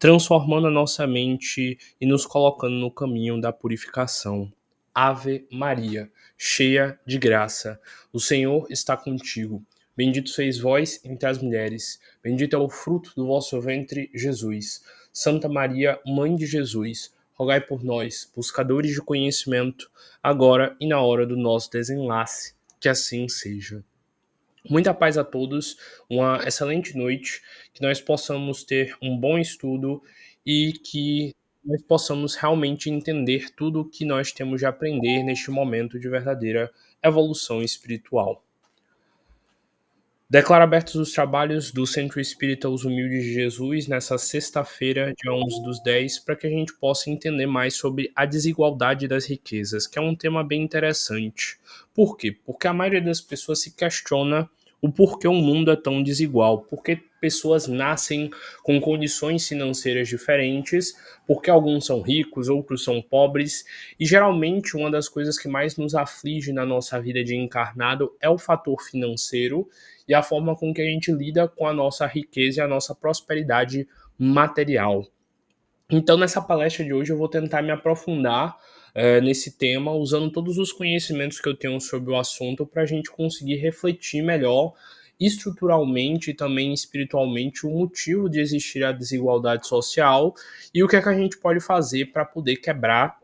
transformando a nossa mente e nos colocando no caminho da purificação. Ave Maria, cheia de graça, o Senhor está contigo. Bendito sois vós entre as mulheres, bendito é o fruto do vosso ventre, Jesus. Santa Maria, Mãe de Jesus, rogai por nós, buscadores de conhecimento, agora e na hora do nosso desenlace. Que assim seja. Muita paz a todos, uma excelente noite, que nós possamos ter um bom estudo e que nós possamos realmente entender tudo o que nós temos de aprender neste momento de verdadeira evolução espiritual. Declaro abertos os trabalhos do Centro Espírita Os Humildes de Jesus nessa sexta-feira, dia 11 dos 10, para que a gente possa entender mais sobre a desigualdade das riquezas, que é um tema bem interessante. Por quê? Porque a maioria das pessoas se questiona o porquê o mundo é tão desigual, porque pessoas nascem com condições financeiras diferentes, porque alguns são ricos, outros são pobres, e geralmente uma das coisas que mais nos aflige na nossa vida de encarnado é o fator financeiro, e a forma com que a gente lida com a nossa riqueza e a nossa prosperidade material. Então, nessa palestra de hoje, eu vou tentar me aprofundar nesse tema, usando todos os conhecimentos que eu tenho sobre o assunto para a gente conseguir refletir melhor estruturalmente e também espiritualmente o motivo de existir a desigualdade social e o que é que a gente pode fazer para poder quebrar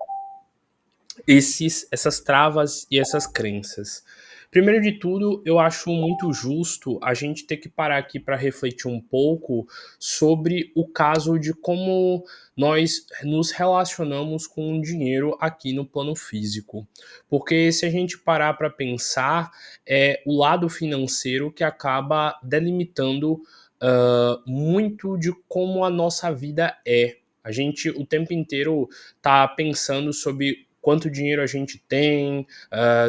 essas travas e essas crenças. Primeiro de tudo, eu acho muito justo a gente ter que parar aqui para refletir um pouco sobre o caso de como nós nos relacionamos com o dinheiro aqui no plano físico. Porque se a gente parar para pensar, é o lado financeiro que acaba delimitando muito de como a nossa vida é. A gente o tempo inteiro tá pensando sobre quanto dinheiro a gente tem,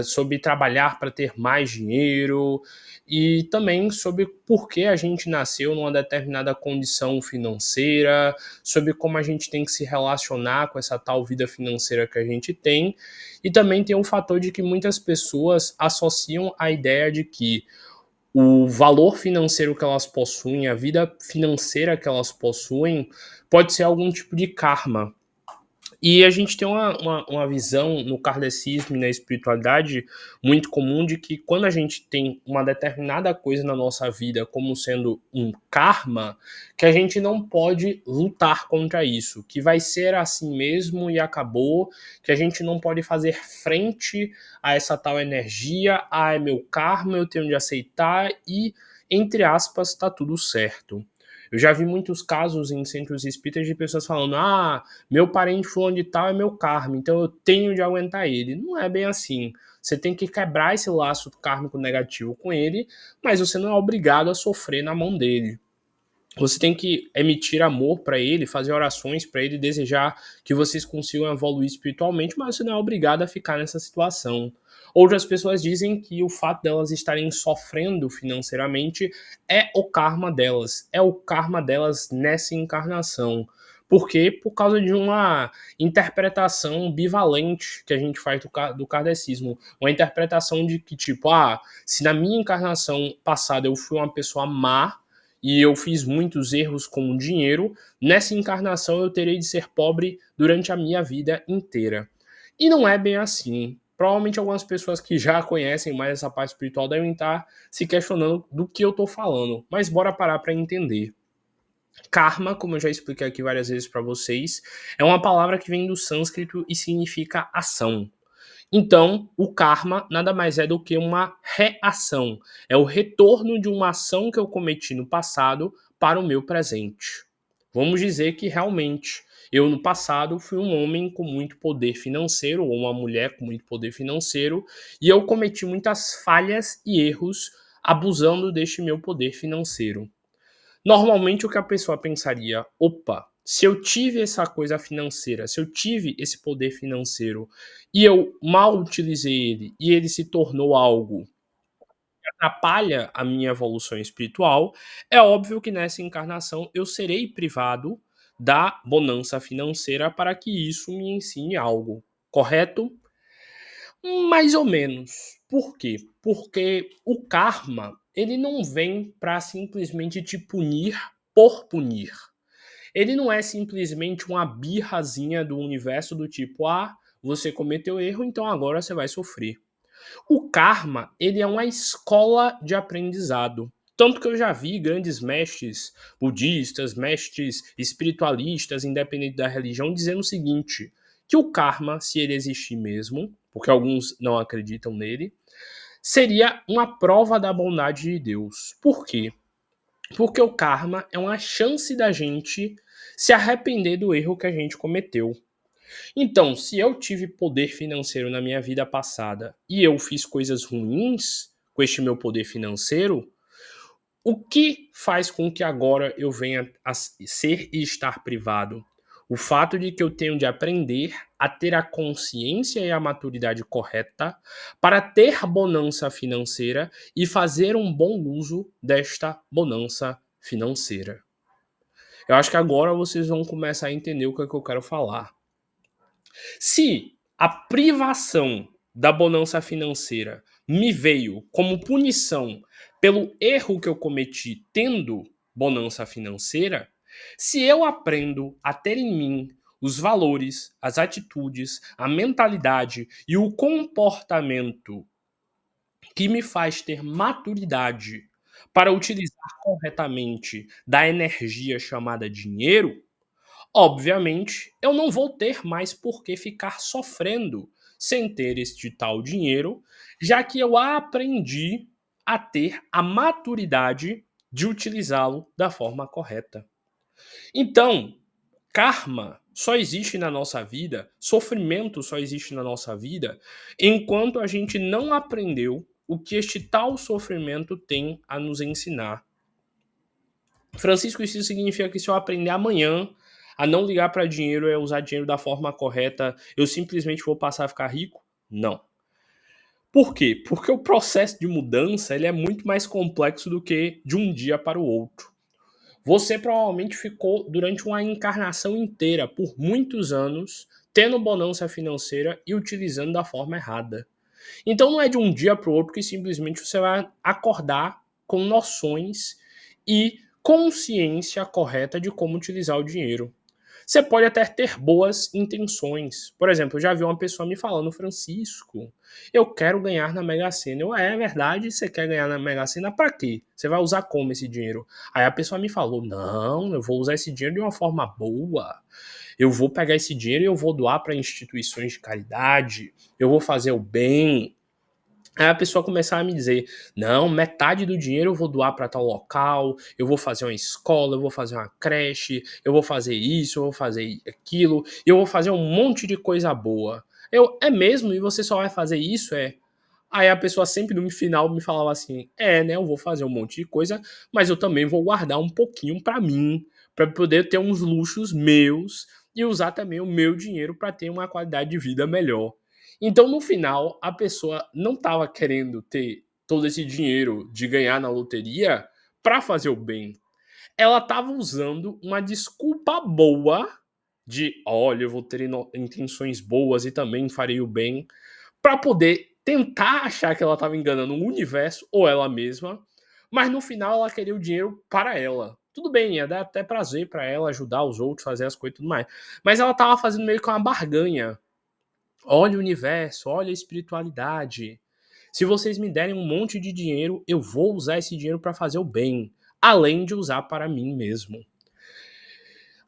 sobre trabalhar para ter mais dinheiro e também sobre por que a gente nasceu numa determinada condição financeira, sobre como a gente tem que se relacionar com essa tal vida financeira que a gente tem. E também tem o fator de que muitas pessoas associam a ideia de que o valor financeiro que elas possuem, a vida financeira que elas possuem, pode ser algum tipo de karma. E a gente tem uma visão no kardecismo e na espiritualidade muito comum de que quando a gente tem uma determinada coisa na nossa vida como sendo um karma, que a gente não pode lutar contra isso, que vai ser assim mesmo e acabou, que a gente não pode fazer frente a essa tal energia, é meu karma, eu tenho de aceitar e, entre aspas, tá tudo certo. Eu já vi muitos casos em centros espíritas de pessoas falando: meu parente fulano de tal é meu karma, então eu tenho de aguentar ele. Não é bem assim. Você tem que quebrar esse laço kármico negativo com ele, mas você não é obrigado a sofrer na mão dele. Você tem que emitir amor para ele, fazer orações para ele, desejar que vocês consigam evoluir espiritualmente, mas você não é obrigado a ficar nessa situação. Outras pessoas dizem que o fato delas estarem sofrendo financeiramente é o karma delas, é o karma delas nessa encarnação. Por quê? Por causa de uma interpretação bivalente que a gente faz do kardecismo. Uma interpretação de que, tipo, se na minha encarnação passada eu fui uma pessoa má, e eu fiz muitos erros com o dinheiro, nessa encarnação eu terei de ser pobre durante a minha vida inteira. E não é bem assim. Provavelmente algumas pessoas que já conhecem mais essa parte espiritual devem estar se questionando do que eu estou falando, mas bora parar para entender. Karma, como eu já expliquei aqui várias vezes para vocês, é uma palavra que vem do sânscrito e significa ação. Então, o karma nada mais é do que uma reação. É o retorno de uma ação que eu cometi no passado para o meu presente. Vamos dizer que realmente eu no passado fui um homem com muito poder financeiro ou uma mulher com muito poder financeiro e eu cometi muitas falhas e erros abusando deste meu poder financeiro. Normalmente o que a pessoa pensaria, opa, se eu tive essa coisa financeira, se eu tive esse poder financeiro e eu mal utilizei ele e ele se tornou algo que atrapalha a minha evolução espiritual, é óbvio que nessa encarnação eu serei privado da bonança financeira para que isso me ensine algo, correto? Mais ou menos. Por quê? Porque o karma, ele não vem para simplesmente te punir por punir. ele não é simplesmente uma birrazinha do universo do tipo, ah, você cometeu erro, então agora você vai sofrer. O karma, ele é uma escola de aprendizado. Tanto que eu já vi grandes mestres budistas, mestres espiritualistas, independente da religião, dizendo o seguinte, que o karma, se ele existir mesmo, porque alguns não acreditam nele, seria uma prova da bondade de Deus. Por quê? Porque o karma é uma chance da gente se arrepender do erro que a gente cometeu. Então, se eu tive poder financeiro na minha vida passada e eu fiz coisas ruins com este meu poder financeiro, o que faz com que agora eu venha a ser e estar privado? O fato de que eu tenho de aprender a ter a consciência e a maturidade correta para ter bonança financeira e fazer um bom uso desta bonança financeira. Eu acho que agora vocês vão começar a entender o que é que eu quero falar. Se a privação da bonança financeira me veio como punição pelo erro que eu cometi tendo bonança financeira, se eu aprendo a ter em mim os valores, as atitudes, a mentalidade e o comportamento que me faz ter maturidade para utilizar corretamente da energia chamada dinheiro, obviamente, eu não vou ter mais por que ficar sofrendo sem ter este tal dinheiro, já que eu aprendi a ter a maturidade de utilizá-lo da forma correta. Então, karma só existe na nossa vida, sofrimento só existe na nossa vida, enquanto a gente não aprendeu o que este tal sofrimento tem a nos ensinar. Francisco, isso significa que se eu aprender amanhã a não ligar para dinheiro, é usar dinheiro da forma correta, eu simplesmente vou passar a ficar rico? Não. Por quê? Porque o processo de mudança ele é muito mais complexo do que de um dia para o outro. Você provavelmente ficou durante uma encarnação inteira, por muitos anos, tendo bonança financeira e utilizando da forma errada. Então não é de um dia para o outro que simplesmente você vai acordar com noções e consciência correta de como utilizar o dinheiro. Você pode até ter boas intenções. Por exemplo, eu já vi uma pessoa me falando, Francisco, eu quero ganhar na Mega Sena. É verdade, você quer ganhar na Mega Sena para quê? Você vai usar como esse dinheiro? Aí a pessoa me falou, não, eu vou usar esse dinheiro de uma forma boa. Eu vou pegar esse dinheiro e eu vou doar para instituições de caridade. Eu vou fazer o bem. Aí a pessoa começar a me dizer, não, metade do dinheiro eu vou doar para tal local, eu vou fazer uma escola, eu vou fazer uma creche, eu vou fazer isso, eu vou fazer aquilo, eu vou fazer um monte de coisa boa. É mesmo? E você só vai fazer isso? É? Aí a pessoa sempre no final me falava assim, né, eu vou fazer um monte de coisa, mas eu também vou guardar um pouquinho para mim, para poder ter uns luxos meus e usar também o meu dinheiro para ter uma qualidade de vida melhor. Então, no final, a pessoa não estava querendo ter todo esse dinheiro de ganhar na loteria para fazer o bem. Ela estava usando uma desculpa boa de, olha, eu vou ter intenções boas e também farei o bem, para poder tentar achar que ela estava enganando o universo ou ela mesma, mas no final ela queria o dinheiro para ela. Tudo bem, ia dar até prazer para ela ajudar os outros, fazer as coisas e tudo mais. Mas ela estava fazendo meio que uma barganha. Olha o universo, olha a espiritualidade. Se vocês me derem um monte de dinheiro, eu vou usar esse dinheiro para fazer o bem, além de usar para mim mesmo.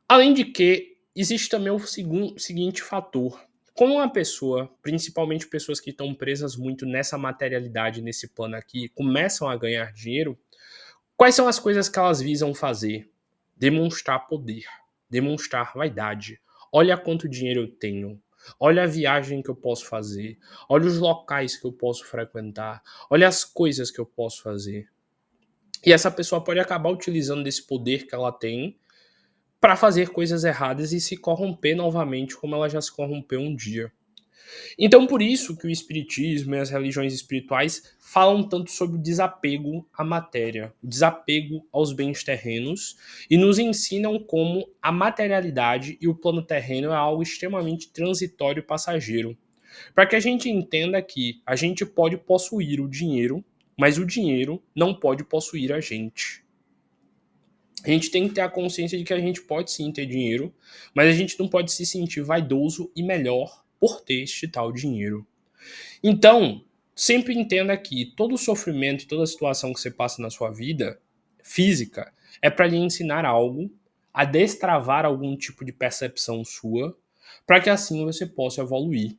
Além de que, existe também o seguinte fator. Como uma pessoa, principalmente pessoas que estão presas muito nessa materialidade, nesse plano aqui, começam a ganhar dinheiro, quais são as coisas que elas visam fazer? Demonstrar poder, demonstrar vaidade. Olha quanto dinheiro eu tenho. Olha a viagem que eu posso fazer. Olha os locais que eu posso frequentar. Olha as coisas que eu posso fazer. E essa pessoa pode acabar utilizando desse poder que ela tem para fazer coisas erradas e se corromper novamente, como ela já se corrompeu um dia. Então, por isso que o espiritismo e as religiões espirituais falam tanto sobre o desapego à matéria, o desapego aos bens terrenos, e nos ensinam como a materialidade e o plano terreno é algo extremamente transitório e passageiro. Para que a gente entenda que a gente pode possuir o dinheiro, mas o dinheiro não pode possuir a gente. A gente tem que ter a consciência de que a gente pode sim ter dinheiro, mas a gente não pode se sentir vaidoso e melhor por ter este tal dinheiro. Então, sempre entenda que todo sofrimento, toda situação que você passa na sua vida física é para lhe ensinar algo, a destravar algum tipo de percepção sua, para que assim você possa evoluir.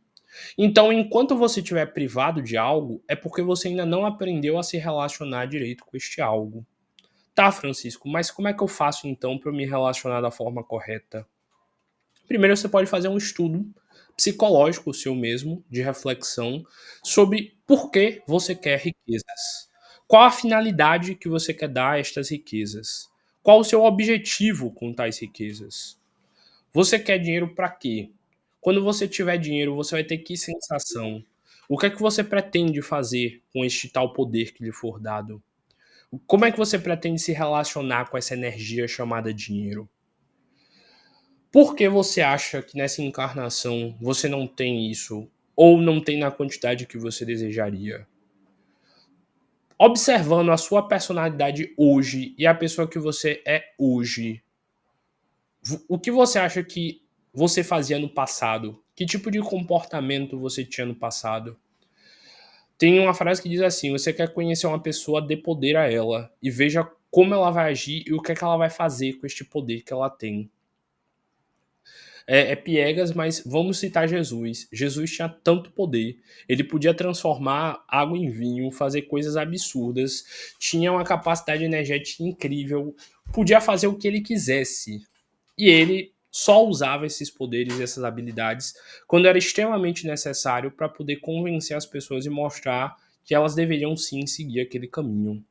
Então, enquanto você estiver privado de algo, é porque você ainda não aprendeu a se relacionar direito com este algo. Tá, Francisco, mas como é que eu faço então para eu me relacionar da forma correta? Primeiro, você pode fazer um estudo psicológico seu mesmo, de reflexão, sobre por que você quer riquezas. Qual a finalidade que você quer dar a estas riquezas? Qual o seu objetivo com tais riquezas? Você quer dinheiro para quê? Quando você tiver dinheiro, você vai ter que sensação? O que é que você pretende fazer com este tal poder que lhe for dado? Como é que você pretende se relacionar com essa energia chamada dinheiro? Por que você acha que nessa encarnação você não tem isso? Ou não tem na quantidade que você desejaria? Observando a sua personalidade hoje e a pessoa que você é hoje, o que você acha que você fazia no passado? Que tipo de comportamento você tinha no passado? Tem uma frase que diz assim: você quer conhecer uma pessoa, dê poder a ela e veja como ela vai agir e o que é que ela vai fazer com este poder que ela tem. É piegas, mas vamos citar Jesus. Jesus tinha tanto poder, ele podia transformar água em vinho, fazer coisas absurdas, tinha uma capacidade energética incrível, podia fazer o que ele quisesse. E ele só usava esses poderes e essas habilidades quando era extremamente necessário para poder convencer as pessoas e mostrar que elas deveriam sim seguir aquele caminho.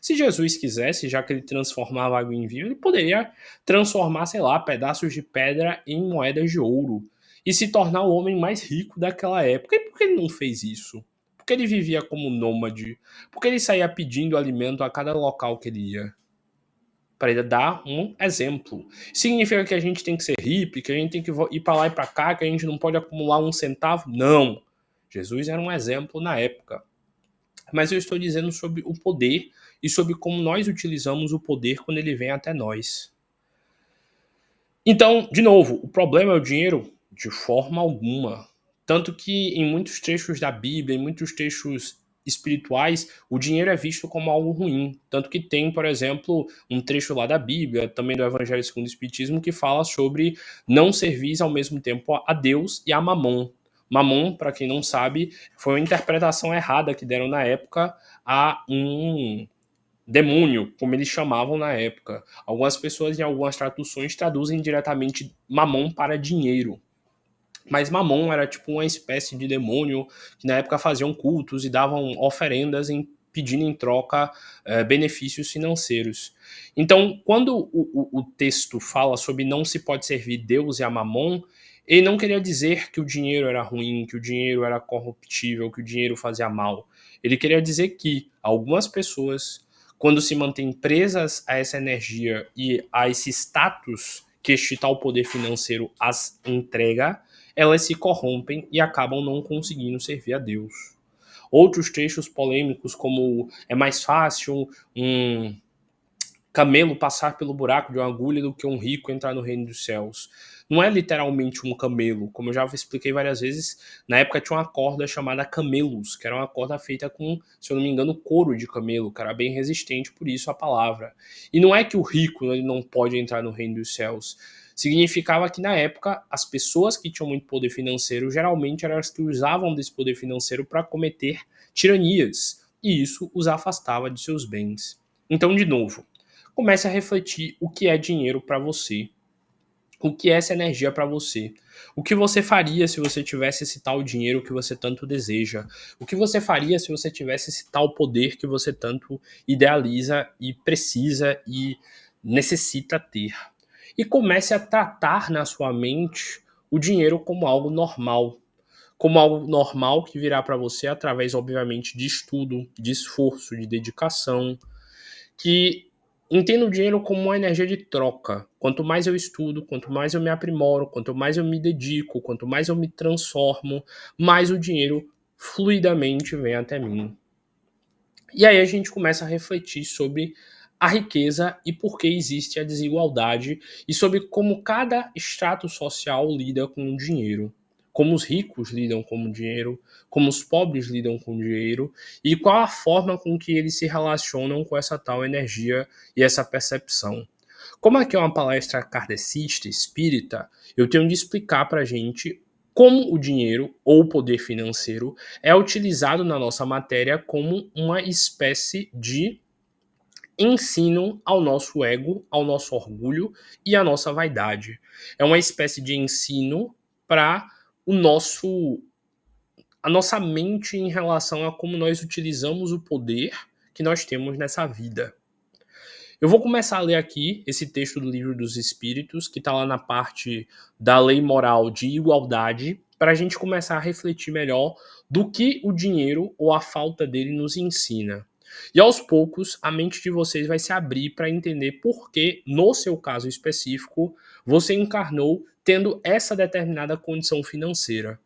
Se Jesus quisesse, já que ele transformava água em vinho, ele poderia transformar, sei lá, pedaços de pedra em moedas de ouro e se tornar o homem mais rico daquela época. E por que ele não fez isso? Porque ele vivia como nômade? Porque ele saía pedindo alimento a cada local que ele ia? Para ele dar um exemplo. Significa que a gente tem que ser hippie, que a gente tem que ir para lá e para cá, que a gente não pode acumular um centavo? Não. Jesus era um exemplo na época. Mas eu estou dizendo sobre o poder e sobre como nós utilizamos o poder quando ele vem até nós. Então, de novo, o problema é o dinheiro? De forma alguma. Tanto que em muitos trechos da Bíblia, em muitos trechos espirituais, o dinheiro é visto como algo ruim. Tanto que tem, por exemplo, um trecho lá da Bíblia, também do Evangelho segundo o Espiritismo, que fala sobre não servir ao mesmo tempo a Deus e a Mamon. Mamon, para quem não sabe, foi uma interpretação errada que deram na época a um demônio, como eles chamavam na época. Algumas pessoas em algumas traduções traduzem diretamente mamon para dinheiro. Mas Mamon era tipo uma espécie de demônio que na época faziam cultos e davam oferendas pedindo em troca benefícios financeiros. Então, quando o texto fala sobre não se pode servir Deus e a Mamon, ele não queria dizer que o dinheiro era ruim, que o dinheiro era corruptível, que o dinheiro fazia mal. Ele queria dizer que algumas pessoas, quando se mantêm presas a essa energia e a esse status que este tal poder financeiro as entrega, elas se corrompem e acabam não conseguindo servir a Deus. Outros trechos polêmicos, como é mais fácil um camelo passar pelo buraco de uma agulha do que um rico entrar no reino dos céus. Não é literalmente um camelo, como eu já expliquei várias vezes, na época tinha uma corda chamada camelos, que era uma corda feita com, se eu não me engano, couro de camelo, que era bem resistente, por isso a palavra. E não é que o rico ele não pode entrar no reino dos céus. Significava que na época as pessoas que tinham muito poder financeiro geralmente eram as que usavam desse poder financeiro para cometer tiranias, e isso os afastava de seus bens. Então, de novo, comece a refletir o que é dinheiro para você, o que é essa energia para você, o que você faria se você tivesse esse tal dinheiro que você tanto deseja, o que você faria se você tivesse esse tal poder que você tanto idealiza e precisa e necessita ter. E comece a tratar na sua mente o dinheiro como algo normal que virá para você através, obviamente, de estudo, de esforço, de dedicação, que entendo o dinheiro como uma energia de troca. Quanto mais eu estudo, quanto mais eu me aprimoro, quanto mais eu me dedico, quanto mais eu me transformo, mais o dinheiro fluidamente vem até mim. E aí a gente começa a refletir sobre a riqueza e por que existe a desigualdade e sobre como cada estrato social lida com o dinheiro. Como os ricos lidam com o dinheiro, como os pobres lidam com o dinheiro e qual a forma com que eles se relacionam com essa tal energia e essa percepção. Como aqui é uma palestra kardecista, espírita, eu tenho de explicar para a gente como o dinheiro ou o poder financeiro é utilizado na nossa matéria como uma espécie de ensino ao nosso ego, ao nosso orgulho e à nossa vaidade. É uma espécie de ensino para o nosso a nossa mente em relação a como nós utilizamos o poder que nós temos nessa vida. Eu vou começar a ler aqui esse texto do Livro dos Espíritos, que está lá na parte da lei moral de igualdade, para a gente começar a refletir melhor do que o dinheiro ou a falta dele nos ensina. E aos poucos, a mente de vocês vai se abrir para entender por que, no seu caso específico, você encarnou tendo essa determinada condição financeira.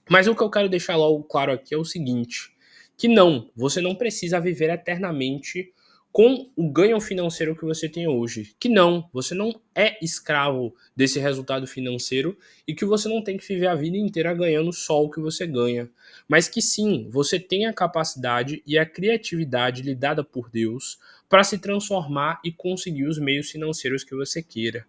Mas o que eu quero deixar logo claro aqui é o seguinte, que não, você não precisa viver eternamente com o ganho financeiro que você tem hoje. Que não, você não é escravo desse resultado financeiro e que você não tem que viver a vida inteira ganhando só o que você ganha. Mas que sim, você tem a capacidade e a criatividade lhe dada por Deus para se transformar e conseguir os meios financeiros que você queira.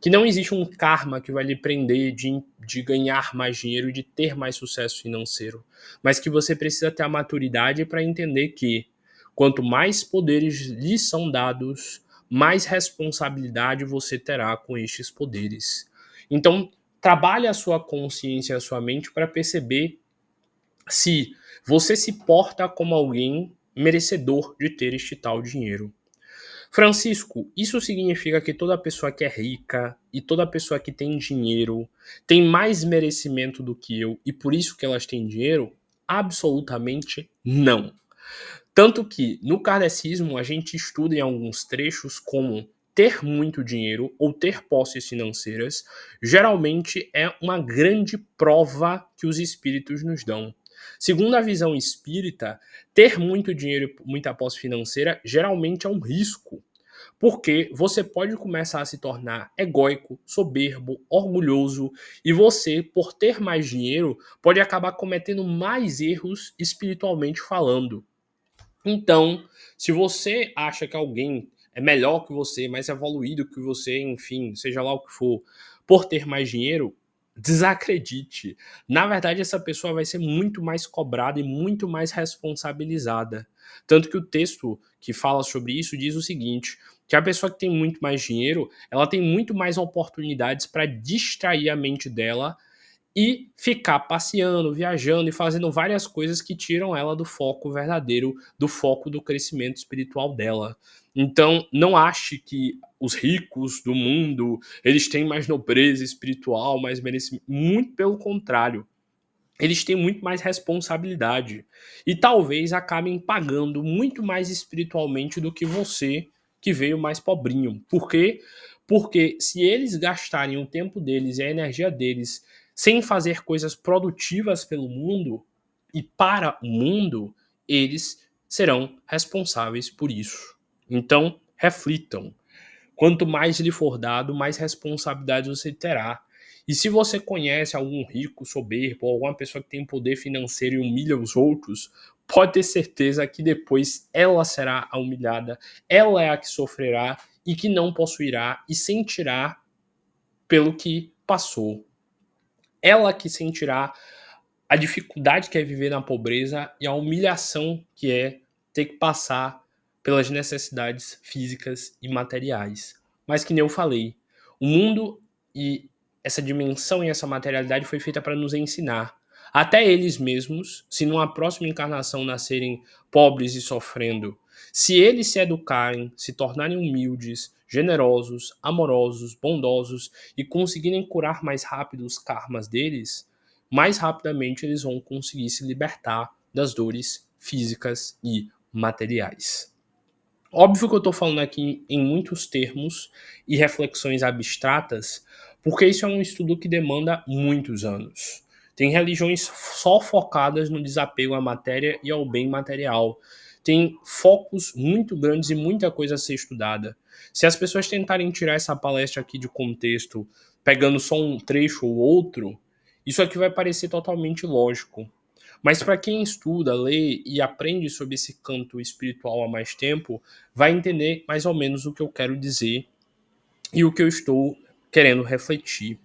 Que não existe um karma que vai lhe prender de ganhar mais dinheiro e de ter mais sucesso financeiro, mas que você precisa ter a maturidade para entender que quanto mais poderes lhe são dados, mais responsabilidade você terá com estes poderes. Então, trabalhe a sua consciência, a sua mente para perceber se você se porta como alguém merecedor de ter este tal dinheiro. Francisco, isso significa que toda pessoa que é rica e toda pessoa que tem dinheiro tem mais merecimento do que eu e por isso que elas têm dinheiro? Absolutamente não. Tanto que no kardecismo a gente estuda em alguns trechos como ter muito dinheiro ou ter posses financeiras geralmente é uma grande prova que os espíritos nos dão. Segundo a visão espírita, ter muito dinheiro e muita posse financeira geralmente é um risco, porque você pode começar a se tornar egóico, soberbo, orgulhoso, e você, por ter mais dinheiro, pode acabar cometendo mais erros espiritualmente falando. Então, se você acha que alguém é melhor que você, mais evoluído que você, enfim, seja lá o que for, por ter mais dinheiro, desacredite. Na verdade, essa pessoa vai ser muito mais cobrada e muito mais responsabilizada. Tanto que o texto que fala sobre isso diz o seguinte: que a pessoa que tem muito mais dinheiro, ela tem muito mais oportunidades para distrair a mente dela e ficar passeando, viajando e fazendo várias coisas que tiram ela do foco verdadeiro, do foco do crescimento espiritual dela. Então, não ache que os ricos do mundo, eles têm mais nobreza espiritual, mais merecimento. Muito pelo contrário. Eles têm muito mais responsabilidade. E talvez acabem pagando muito mais espiritualmente do que você, que veio mais pobrinho. Por quê? Porque se eles gastarem o tempo deles e a energia deles sem fazer coisas produtivas pelo mundo e para o mundo, eles serão responsáveis por isso. Então, reflitam. Quanto mais lhe for dado, mais responsabilidade você terá. E se você conhece algum rico, soberbo, ou alguma pessoa que tem poder financeiro e humilha os outros, pode ter certeza que depois ela será a humilhada, ela é a que sofrerá e que não possuirá e sentirá pelo que passou. Ela que sentirá a dificuldade que é viver na pobreza e a humilhação que é ter que passar pelas necessidades físicas e materiais. Mas que nem eu falei, o mundo e essa dimensão e essa materialidade foi feita para nos ensinar. Até eles mesmos, se numa próxima encarnação nascerem pobres e sofrendo, se eles se educarem, se tornarem humildes, generosos, amorosos, bondosos e conseguirem curar mais rápido os karmas deles, mais rapidamente eles vão conseguir se libertar das dores físicas e materiais. Óbvio que eu estou falando aqui em muitos termos e reflexões abstratas, porque isso é um estudo que demanda muitos anos. Tem religiões só focadas no desapego à matéria e ao bem material. tem focos muito grandes e muita coisa a ser estudada. Se as pessoas tentarem tirar essa palestra aqui de contexto, pegando só um trecho ou outro, isso aqui vai parecer totalmente lógico. Mas para quem estuda, lê e aprende sobre esse canto espiritual há mais tempo, vai entender mais ou menos o que eu quero dizer e o que eu estou querendo refletir.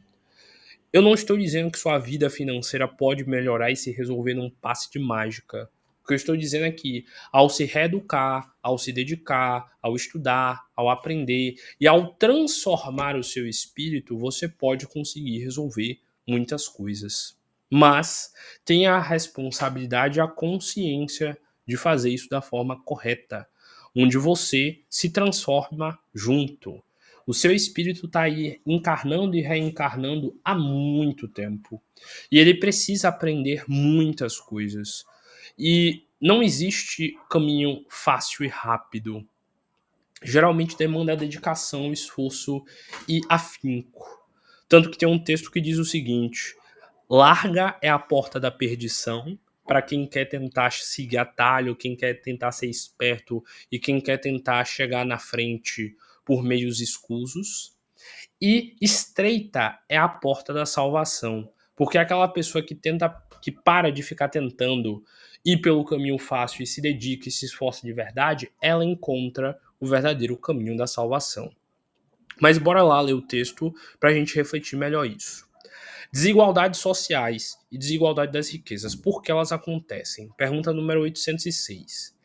Eu não estou dizendo que sua vida financeira pode melhorar e se resolver num passe de mágica. O que eu estou dizendo é que, ao se reeducar, ao se dedicar, ao estudar, ao aprender e ao transformar o seu espírito, você pode conseguir resolver muitas coisas. Mas tenha a responsabilidade e a consciência de fazer isso da forma correta, onde você se transforma junto. O seu espírito está aí encarnando e reencarnando há muito tempo. E ele precisa aprender muitas coisas. E não existe caminho fácil e rápido. Geralmente demanda dedicação, esforço e afinco. Tanto que tem um texto que diz o seguinte: larga é a porta da perdição para quem quer tentar seguir atalho, quem quer tentar ser esperto e quem quer tentar chegar na frente por meios escusos. E estreita é a porta da salvação, porque aquela pessoa que tenta, que para de ficar tentando ir pelo caminho fácil e se dedica e se esforça de verdade, ela encontra o verdadeiro caminho da salvação. Mas bora lá ler o texto para a gente refletir melhor isso. Desigualdades sociais e desigualdade das riquezas, por que elas acontecem? Pergunta número 806.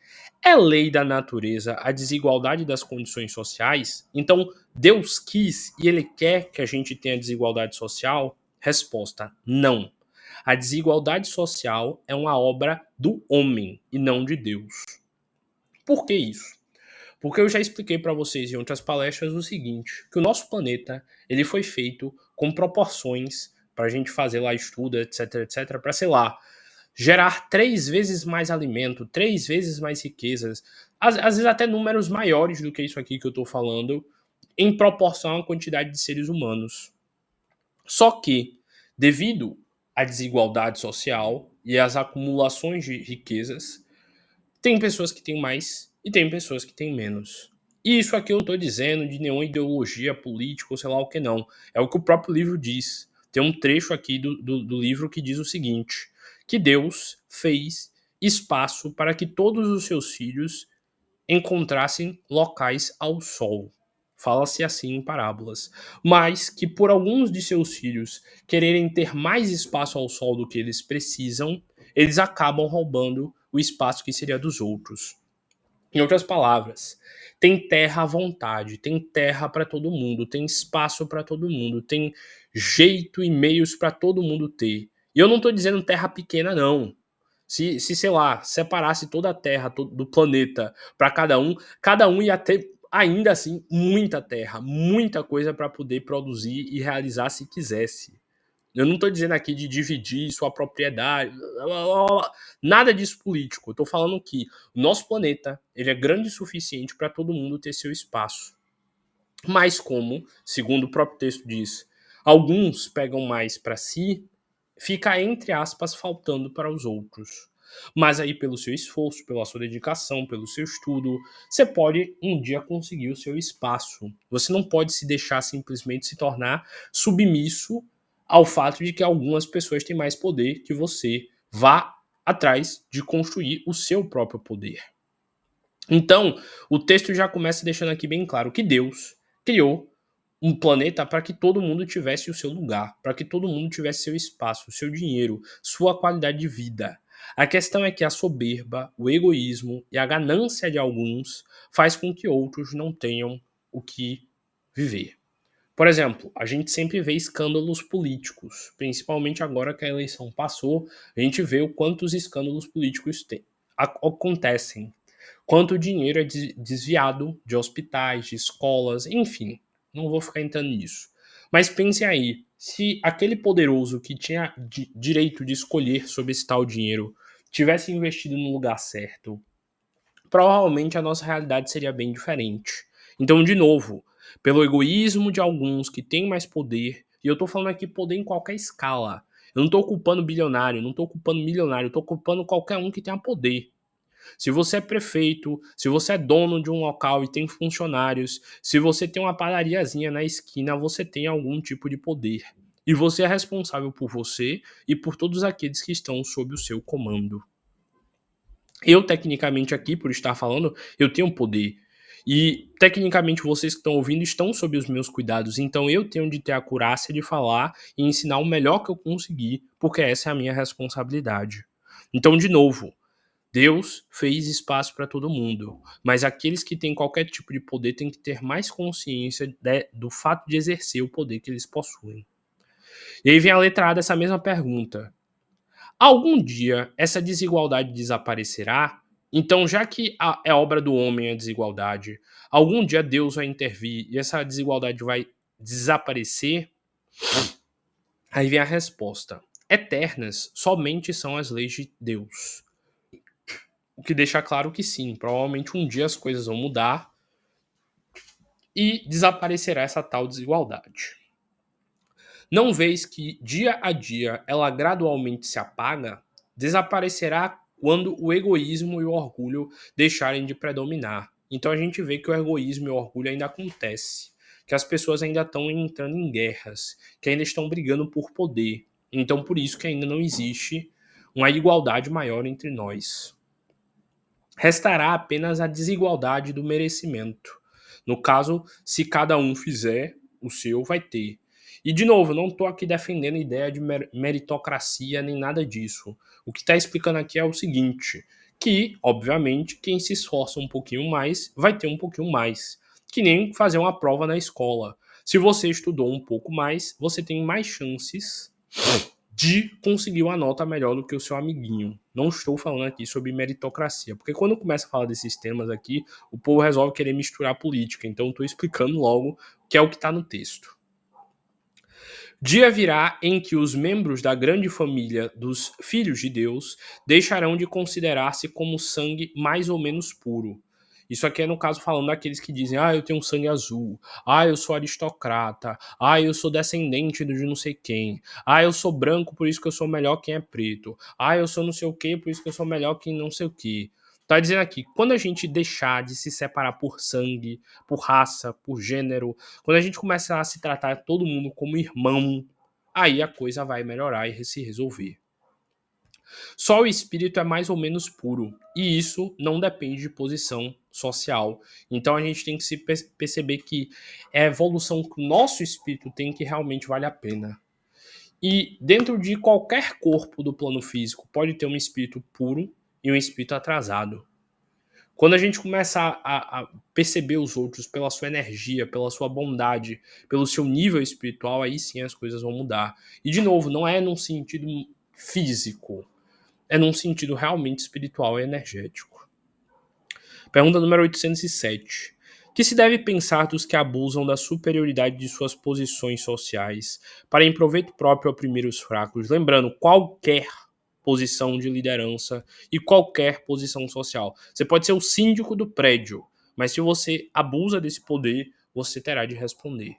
É lei da natureza a desigualdade das condições sociais? Então, Deus quis e Ele quer que a gente tenha desigualdade social? Resposta: não. A desigualdade social é uma obra do homem e não de Deus. Por que isso? Porque eu já expliquei para vocês em outras palestras o seguinte, que o nosso planeta ele foi feito com proporções para a gente fazer lá estudo, etc, etc, para, sei lá, gerar 3 vezes mais alimento, 3 vezes mais riquezas, às vezes até números maiores do que isso aqui que eu estou falando, em proporção à quantidade de seres humanos. Só que, devido à desigualdade social e às acumulações de riquezas, tem pessoas que têm mais e tem pessoas que têm menos. E isso aqui eu não estou dizendo de nenhuma ideologia política ou sei lá o que não. É o que o próprio livro diz. Tem um trecho aqui do livro que diz o seguinte: que Deus fez espaço para que todos os seus filhos encontrassem locais ao sol. Fala-se assim em parábolas. Mas que por alguns de seus filhos quererem ter mais espaço ao sol do que eles precisam, eles acabam roubando o espaço que seria dos outros. Em outras palavras, tem terra à vontade, tem terra para todo mundo, tem espaço para todo mundo, tem jeito e meios para todo mundo ter. E eu não estou dizendo terra pequena, não. Se, sei lá, separasse toda a terra do planeta para cada um ia ter ainda assim muita terra, muita coisa para poder produzir e realizar se quisesse. Eu não estou dizendo aqui de dividir sua propriedade, nada disso político. Eu estou falando que o nosso planeta ele é grande o suficiente para todo mundo ter seu espaço. Mas como, segundo o próprio texto diz, alguns pegam mais para si, fica, entre aspas, faltando para os outros. Mas aí, pelo seu esforço, pela sua dedicação, pelo seu estudo, você pode um dia conseguir o seu espaço. Você não pode se deixar simplesmente se tornar submisso ao fato de que algumas pessoas têm mais poder que você. Vá atrás de construir o seu próprio poder. Então, o texto já começa deixando aqui bem claro que Deus criou um planeta para que todo mundo tivesse o seu lugar, para que todo mundo tivesse seu espaço, seu dinheiro, sua qualidade de vida. A questão é que a soberba, o egoísmo e a ganância de alguns faz com que outros não tenham o que viver. Por exemplo, a gente sempre vê escândalos políticos, principalmente agora que a eleição passou, a gente vê o quantos escândalos políticos acontecem, quanto dinheiro é desviado de hospitais, de escolas, enfim, não vou ficar entrando nisso. Mas pense aí, se aquele poderoso que tinha direito de escolher sobre esse tal dinheiro tivesse investido no lugar certo, provavelmente a nossa realidade seria bem diferente. Então, de novo, pelo egoísmo de alguns que têm mais poder, e eu tô falando aqui poder em qualquer escala. Eu não tô culpando bilionário, não tô culpando milionário, eu tô culpando qualquer um que tenha poder. Se você é prefeito, se você é dono de um local e tem funcionários, se você tem uma padariazinha na esquina, você tem algum tipo de poder. E você é responsável por você e por todos aqueles que estão sob o seu comando. Eu, tecnicamente, aqui, por estar falando, eu tenho poder. E, tecnicamente, vocês que estão ouvindo estão sob os meus cuidados. Então, eu tenho de ter a curácia de falar e ensinar o melhor que eu conseguir, porque essa é a minha responsabilidade. Então, de novo, Deus fez espaço para todo mundo, mas aqueles que têm qualquer tipo de poder têm que ter mais consciência do fato de exercer o poder que eles possuem. E aí vem a letra A dessa mesma pergunta. Algum dia essa desigualdade desaparecerá? Então, já que é obra do homem a desigualdade, algum dia Deus vai intervir e essa desigualdade vai desaparecer? Aí vem a resposta. Eternas somente são as leis de Deus. O que deixa claro que sim, provavelmente um dia as coisas vão mudar e desaparecerá essa tal desigualdade. Não vês que, dia a dia, ela gradualmente se apaga? Desaparecerá quando o egoísmo e o orgulho deixarem de predominar. Então a gente vê que o egoísmo e o orgulho ainda acontece, que as pessoas ainda estão entrando em guerras, que ainda estão brigando por poder. Então por isso que ainda não existe uma igualdade maior entre nós. Restará apenas a desigualdade do merecimento. No caso, se cada um fizer, o seu vai ter. E, de novo, não estou aqui defendendo a ideia de meritocracia nem nada disso. O que está explicando aqui é o seguinte, que, obviamente, quem se esforça um pouquinho mais vai ter um pouquinho mais. Que nem fazer uma prova na escola. Se você estudou um pouco mais, você tem mais chances de conseguir uma nota melhor do que o seu amiguinho. Não estou falando aqui sobre meritocracia, porque quando começa a falar desses temas aqui, o povo resolve querer misturar política, então estou explicando logo que é o que está no texto. Dia virá em que os membros da grande família dos filhos de Deus deixarão de considerar-se como sangue mais ou menos puro. Isso aqui é no caso falando daqueles que dizem, eu tenho sangue azul, eu sou aristocrata, eu sou descendente de não sei quem, eu sou branco, por isso que eu sou melhor que quem é preto, eu sou não sei o que, por isso que eu sou melhor que não sei o que. Tá dizendo aqui, quando a gente deixar de se separar por sangue, por raça, por gênero, quando a gente começar a se tratar todo mundo como irmão, aí a coisa vai melhorar e se resolver. Só o espírito é mais ou menos puro, e isso não depende de posição social. Então a gente tem que se perceber que é a evolução que o nosso espírito tem que realmente vale a pena. E dentro de qualquer corpo do plano físico pode ter um espírito puro e um espírito atrasado. Quando a gente começa a perceber os outros pela sua energia, pela sua bondade, pelo seu nível espiritual, aí sim as coisas vão mudar. E, de novo, não é num sentido físico, é num sentido realmente espiritual e energético. Pergunta número 807. Que se deve pensar dos que abusam da superioridade de suas posições sociais para em proveito próprio oprimir os fracos? Lembrando, qualquer posição de liderança e qualquer posição social. Você pode ser o síndico do prédio, mas se você abusa desse poder, você terá de responder.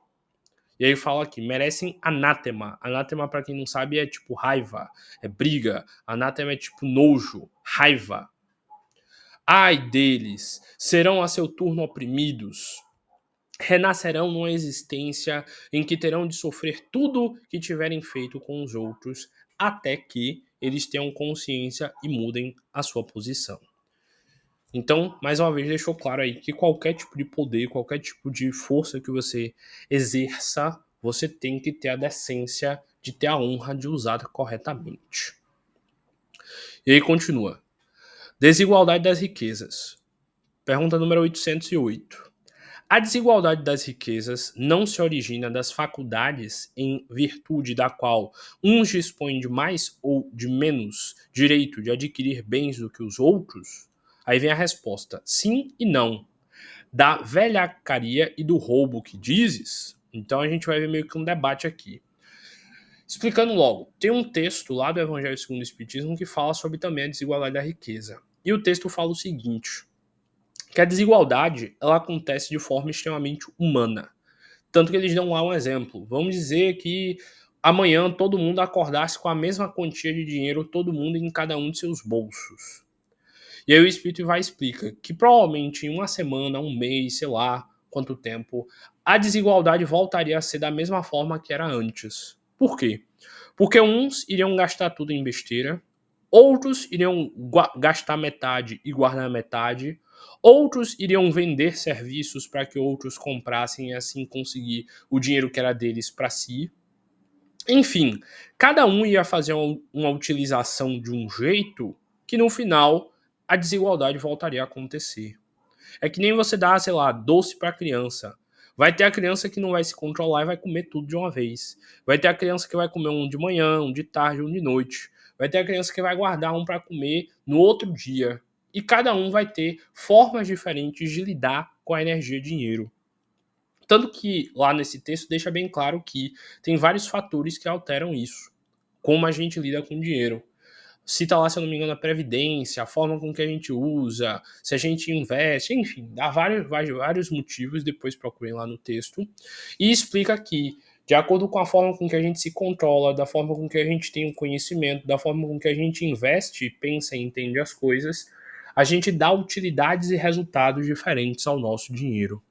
E aí fala aqui, merecem anátema. Anátema, para quem não sabe, é tipo raiva, é briga. Anátema é tipo nojo, raiva. Ai deles, serão a seu turno oprimidos. Renascerão numa existência em que terão de sofrer tudo que tiverem feito com os outros, até que eles tenham consciência e mudem a sua posição. Então, mais uma vez, deixou claro aí que qualquer tipo de poder, qualquer tipo de força que você exerça, você tem que ter a decência de ter a honra de usar corretamente. E aí continua. Desigualdade das riquezas. Pergunta número 808. A desigualdade das riquezas não se origina das faculdades em virtude da qual uns dispõem de mais ou de menos direito de adquirir bens do que os outros? Aí vem a resposta: sim e não. Da velhacaria e do roubo que dizes? Então a gente vai ver meio que um debate aqui. Explicando logo, tem um texto lá do Evangelho segundo o Espiritismo que fala sobre também a desigualdade da riqueza. E o texto fala o seguinte: que a desigualdade ela acontece de forma extremamente humana. Tanto que eles dão lá um exemplo. Vamos dizer que amanhã todo mundo acordasse com a mesma quantia de dinheiro, todo mundo em cada um de seus bolsos. E aí o espírito vai e explica que provavelmente em uma semana, um mês, sei lá quanto tempo, a desigualdade voltaria a ser da mesma forma que era antes. Por quê? Porque uns iriam gastar tudo em besteira, outros iriam gastar metade e guardar metade, outros iriam vender serviços para que outros comprassem e assim conseguir o dinheiro que era deles para si. Enfim, cada um ia fazer uma utilização de um jeito que no final a desigualdade voltaria a acontecer. É que nem você dá, sei lá, doce para criança. Vai ter a criança que não vai se controlar e vai comer tudo de uma vez. Vai ter a criança que vai comer um de manhã, um de tarde, um de noite. Vai ter a criança que vai guardar um para comer no outro dia. E cada um vai ter formas diferentes de lidar com a energia dinheiro. Tanto que lá nesse texto deixa bem claro que tem vários fatores que alteram isso. Como a gente lida com o dinheiro. Cita lá, se eu não me engano, a previdência, a forma com que a gente usa, se a gente investe, enfim, dá vários motivos, depois procurem lá no texto. E explica que, de acordo com a forma com que a gente se controla, da forma com que a gente tem o conhecimento, da forma com que a gente investe, pensa e entende as coisas, a gente dá utilidades e resultados diferentes ao nosso dinheiro.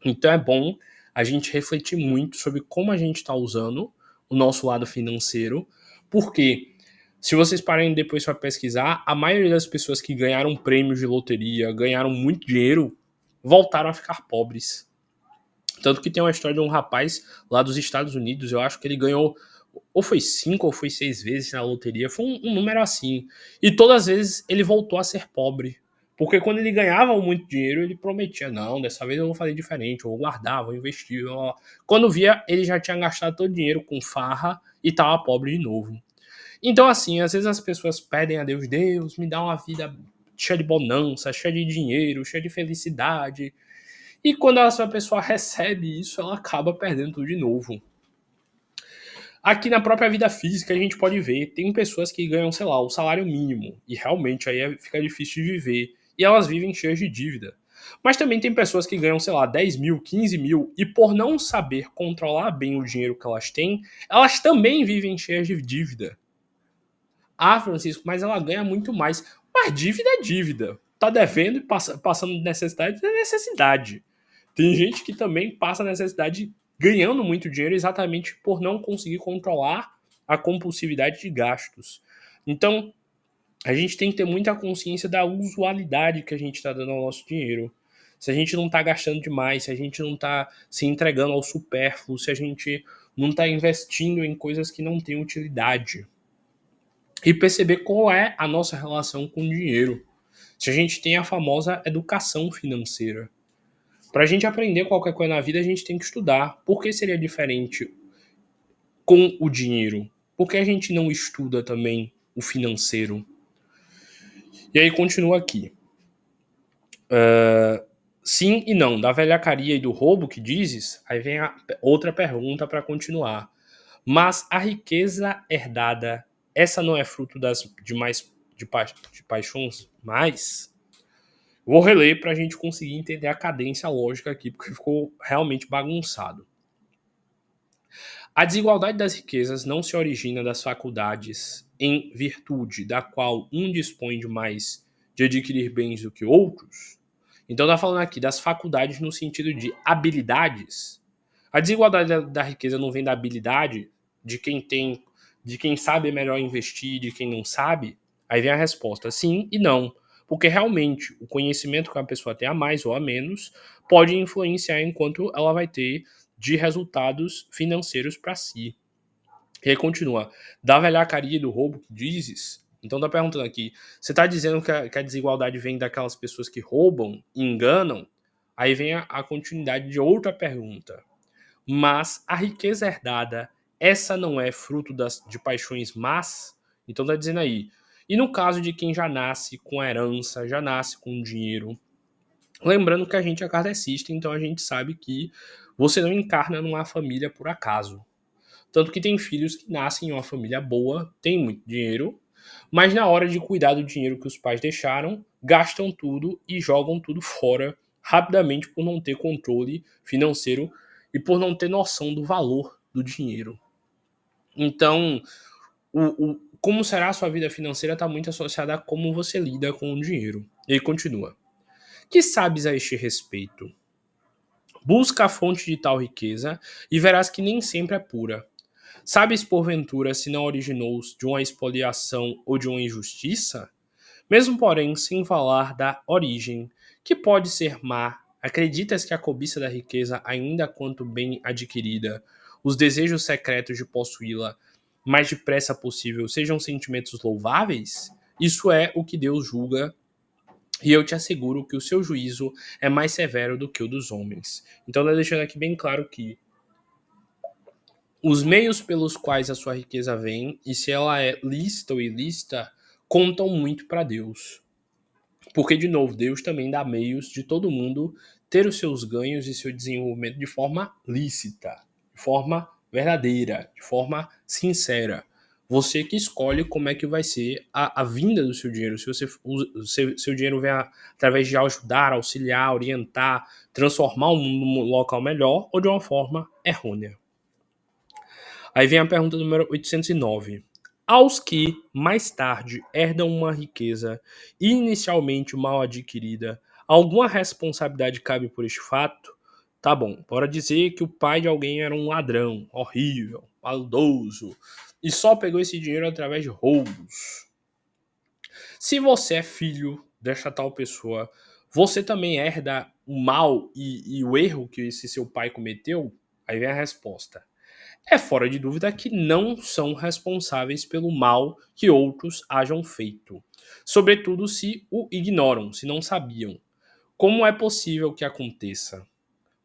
Então é bom a gente refletir muito sobre como a gente está usando o nosso lado financeiro, porque se vocês pararem depois para pesquisar, a maioria das pessoas que ganharam prêmios de loteria, ganharam muito dinheiro, voltaram a ficar pobres. Tanto que tem uma história de um rapaz lá dos Estados Unidos, eu acho que ele ganhou ou foi 5 ou foi 6 vezes na loteria, foi um número assim. E todas as vezes ele voltou a ser pobre. Porque quando ele ganhava muito dinheiro, ele prometia, não, dessa vez eu vou fazer diferente, eu vou guardar, vou investir. Quando via, ele já tinha gastado todo o dinheiro com farra e estava pobre de novo. Então, assim, às vezes as pessoas pedem a Deus, Deus, me dá uma vida cheia de bonança, cheia de dinheiro, cheia de felicidade. E quando essa pessoa recebe isso, ela acaba perdendo tudo de novo. Aqui na própria vida física a gente pode ver, tem pessoas que ganham, sei lá, o salário mínimo, e realmente aí fica difícil de viver, e elas vivem cheias de dívida. Mas também tem pessoas que ganham, sei lá, 10 mil, 15 mil, e por não saber controlar bem o dinheiro que elas têm, elas também vivem cheias de dívida. Ah, Francisco, mas ela ganha muito mais. Mas dívida é dívida. Tá devendo e passando necessidade é necessidade. Tem gente que também passa necessidade ganhando muito dinheiro exatamente por não conseguir controlar a compulsividade de gastos. Então, a gente tem que ter muita consciência da usualidade que a gente está dando ao nosso dinheiro. Se a gente não está gastando demais, se a gente não está se entregando ao supérfluo, se a gente não está investindo em coisas que não têm utilidade. E perceber qual é a nossa relação com o dinheiro. Se a gente tem a famosa educação financeira. Para a gente aprender qualquer coisa na vida, a gente tem que estudar. Por que seria diferente com o dinheiro? Por que a gente não estuda também o financeiro? E aí continua aqui. Sim e não. Da velhacaria e do roubo que dizes, aí vem a outra pergunta para continuar. Mas a riqueza herdada, essa não é fruto de paixões mais? Vou reler para a gente conseguir entender a cadência lógica aqui, porque ficou realmente bagunçado. A desigualdade das riquezas não se origina das faculdades em virtude da qual um dispõe de mais de adquirir bens do que outros. Então está falando aqui das faculdades no sentido de habilidades. A desigualdade da riqueza não vem da habilidade de quem tem, de quem sabe melhor investir, de quem não sabe. Aí vem a resposta, sim e não. Porque realmente o conhecimento que a pessoa tem a mais ou a menos pode influenciar enquanto ela vai ter de resultados financeiros para si. E aí continua, da velhacaria e do roubo que dizes. Então tá perguntando aqui, você tá dizendo que a desigualdade vem daquelas pessoas que roubam e enganam? Aí vem a continuidade de outra pergunta. Mas a riqueza herdada, essa não é fruto de paixões más? Então tá dizendo aí. E no caso de quem já nasce com a herança, já nasce com dinheiro, lembrando que a gente é kardecista, então a gente sabe que você não encarna numa família por acaso. Tanto que tem filhos que nascem em uma família boa, têm muito dinheiro, mas na hora de cuidar do dinheiro que os pais deixaram, gastam tudo e jogam tudo fora rapidamente por não ter controle financeiro e por não ter noção do valor do dinheiro. Então, como será a sua vida financeira está muito associada a como você lida com o dinheiro. E ele continua. Que sabes a este respeito? Busca a fonte de tal riqueza e verás que nem sempre é pura. Sabes, porventura, se não originou de uma expoliação ou de uma injustiça? Mesmo, porém, sem falar da origem, que pode ser má, acreditas que a cobiça da riqueza, ainda quanto bem adquirida, os desejos secretos de possuí-la mais depressa possível, sejam sentimentos louváveis? Isso é o que Deus julga, e eu te asseguro que o seu juízo é mais severo do que o dos homens. Então, está deixando aqui bem claro que os meios pelos quais a sua riqueza vem, e se ela é lícita ou ilícita, contam muito para Deus. Porque, de novo, Deus também dá meios de todo mundo ter os seus ganhos e seu desenvolvimento de forma lícita, de forma verdadeira, de forma sincera. Você que escolhe como é que vai ser a vinda do seu dinheiro. Se você seu dinheiro vem através de ajudar, auxiliar, orientar, transformar o mundo num local melhor ou de uma forma errônea. Aí vem a pergunta número 809. Aos que, mais tarde, herdam uma riqueza inicialmente mal adquirida, alguma responsabilidade cabe por este fato? Tá bom, bora dizer que o pai de alguém era um ladrão, horrível, maldoso, e só pegou esse dinheiro através de roubos. Se você é filho desta tal pessoa, você também herda o mal e o erro que esse seu pai cometeu? Aí vem a resposta. É fora de dúvida que não são responsáveis pelo mal que outros hajam feito, sobretudo se o ignoram, se não sabiam. Como é possível que aconteça?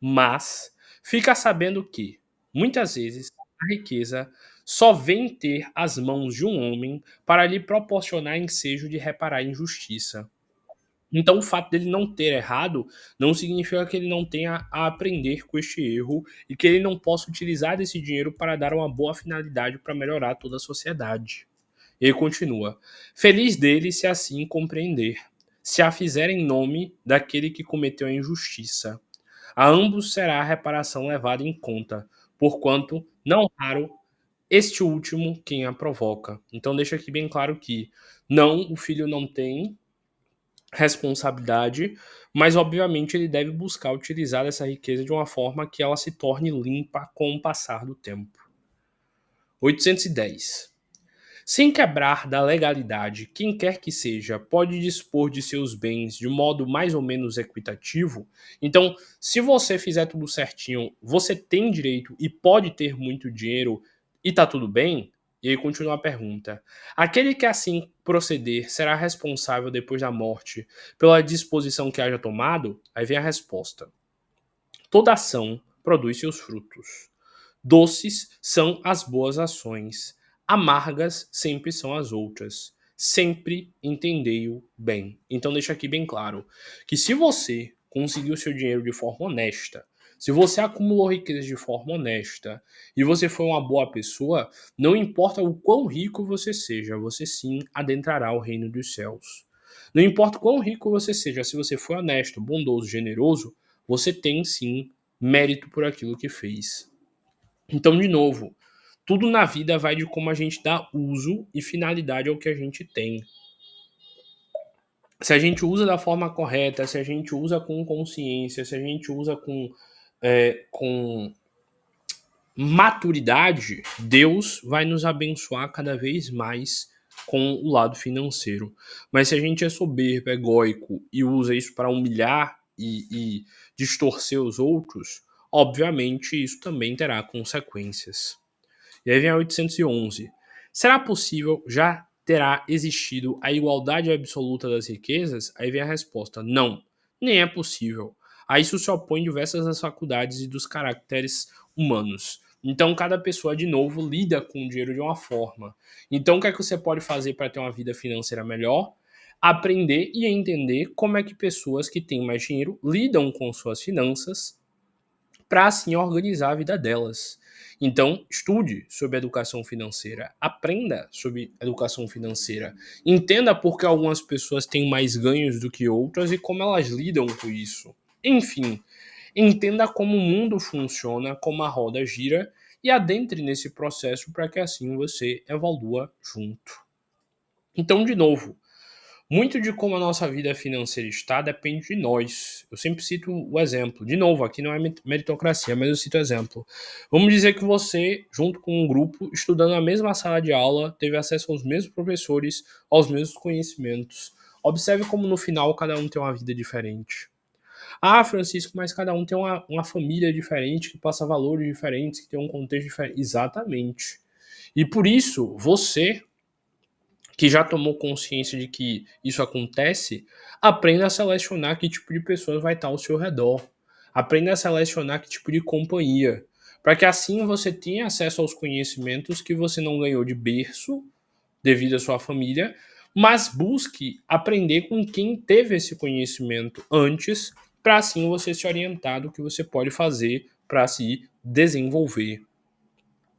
Mas fica sabendo que, muitas vezes, a riqueza só vem ter as mãos de um homem para lhe proporcionar ensejo de reparar a injustiça. Então, o fato dele não ter errado não significa que ele não tenha a aprender com este erro e que ele não possa utilizar desse dinheiro para dar uma boa finalidade para melhorar toda a sociedade. Ele continua: Feliz dele se assim compreender, se a fizer em nome daquele que cometeu a injustiça. A ambos será a reparação levada em conta, porquanto, não raro, este último quem a provoca. Então, deixa aqui bem claro que não, o filho não tem responsabilidade, mas obviamente ele deve buscar utilizar essa riqueza de uma forma que ela se torne limpa com o passar do tempo. 810. Sem quebrar da legalidade, quem quer que seja pode dispor de seus bens de modo mais ou menos equitativo. Então, se você fizer tudo certinho, você tem direito e pode ter muito dinheiro e tá tudo bem? E aí continua a pergunta. Aquele que assim proceder será responsável depois da morte pela disposição que haja tomado? Aí vem a resposta. Toda ação produz seus frutos. Doces são as boas ações, amargas sempre são as outras. Sempre entendei-o bem. Então deixa aqui bem claro que se você conseguiu seu dinheiro de forma honesta, se você acumulou riquezas de forma honesta e você foi uma boa pessoa, não importa o quão rico você seja, você sim adentrará o reino dos céus. Não importa o quão rico você seja, se você for honesto, bondoso, generoso, você tem sim mérito por aquilo que fez. Então, de novo, tudo na vida vai de como a gente dá uso e finalidade ao que a gente tem. Se a gente usa da forma correta, se a gente usa com consciência, se a gente usa com maturidade, Deus vai nos abençoar cada vez mais com o lado financeiro. Mas se a gente é soberbo, egóico e usa isso para humilhar e distorcer os outros, obviamente isso também terá consequências. E aí vem a 811. Será possível, já terá existido a igualdade absoluta das riquezas? Aí vem a resposta: não, nem é possível. A isso se opõem diversas das faculdades e dos caracteres humanos. Então, cada pessoa, de novo, lida com o dinheiro de uma forma. Então, o que é que você pode fazer para ter uma vida financeira melhor? Aprender e entender como é que pessoas que têm mais dinheiro lidam com suas finanças para assim organizar a vida delas. Então, estude sobre educação financeira, aprenda sobre educação financeira, entenda por que algumas pessoas têm mais ganhos do que outras e como elas lidam com isso. Enfim, entenda como o mundo funciona, como a roda gira e adentre nesse processo para que assim você evolua junto. Então, de novo, muito de como a nossa vida financeira está depende de nós. Eu sempre cito o exemplo. De novo, aqui não é meritocracia, mas eu cito o exemplo. Vamos dizer que você, junto com um grupo, estudando na mesma sala de aula, teve acesso aos mesmos professores, aos mesmos conhecimentos. Observe como no final cada um tem uma vida diferente. Ah, Francisco, mas cada um tem uma família diferente, que passa valores diferentes, que tem um contexto diferente. Exatamente. E por isso, você que já tomou consciência de que isso acontece, aprenda a selecionar que tipo de pessoas vai estar ao seu redor. Aprenda a selecionar que tipo de companhia. Para que assim você tenha acesso aos conhecimentos que você não ganhou de berço, devido à sua família, mas busque aprender com quem teve esse conhecimento antes, para assim você se orientar do que você pode fazer para se desenvolver.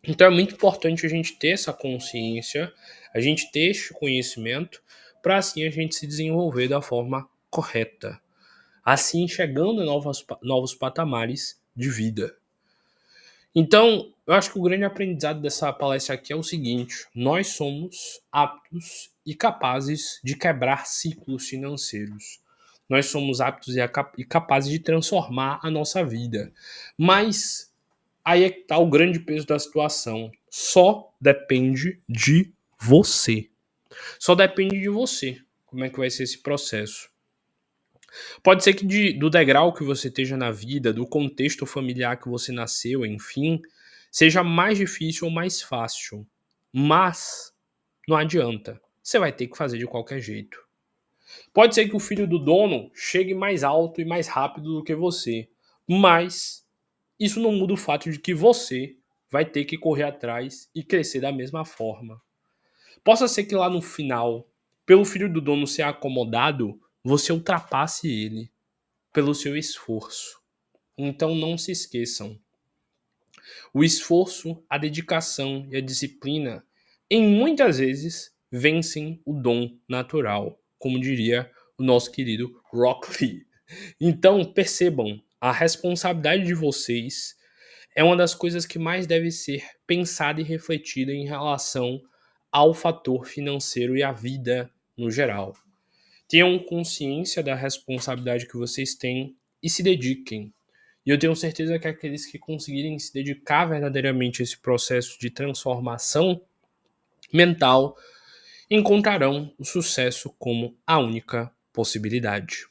Então é muito importante a gente ter essa consciência, a gente ter este conhecimento, para assim a gente se desenvolver da forma correta. Assim chegando a novos patamares de vida. Então, eu acho que o grande aprendizado dessa palestra aqui é o seguinte: nós somos aptos e capazes de quebrar ciclos financeiros. Nós somos aptos e capazes de transformar a nossa vida. Mas aí é que está o grande peso da situação. Só depende de você. Só depende de você. Como é que vai ser esse processo? Pode ser que do degrau que você esteja na vida, do contexto familiar que você nasceu, enfim, seja mais difícil ou mais fácil. Mas não adianta. Você vai ter que fazer de qualquer jeito. Pode ser que o filho do dono chegue mais alto e mais rápido do que você. Mas isso não muda o fato de que você vai ter que correr atrás e crescer da mesma forma. Possa ser que lá no final, pelo filho do dono ser acomodado, você ultrapasse ele pelo seu esforço. Então não se esqueçam. O esforço, a dedicação e a disciplina, em muitas vezes, vencem o dom natural, como diria o nosso querido Rock Lee. Então percebam, a responsabilidade de vocês é uma das coisas que mais deve ser pensada e refletida em relação ao fator financeiro e à vida no geral. Tenham consciência da responsabilidade que vocês têm e se dediquem. E eu tenho certeza que aqueles que conseguirem se dedicar verdadeiramente a esse processo de transformação mental encontrarão o sucesso como a única possibilidade.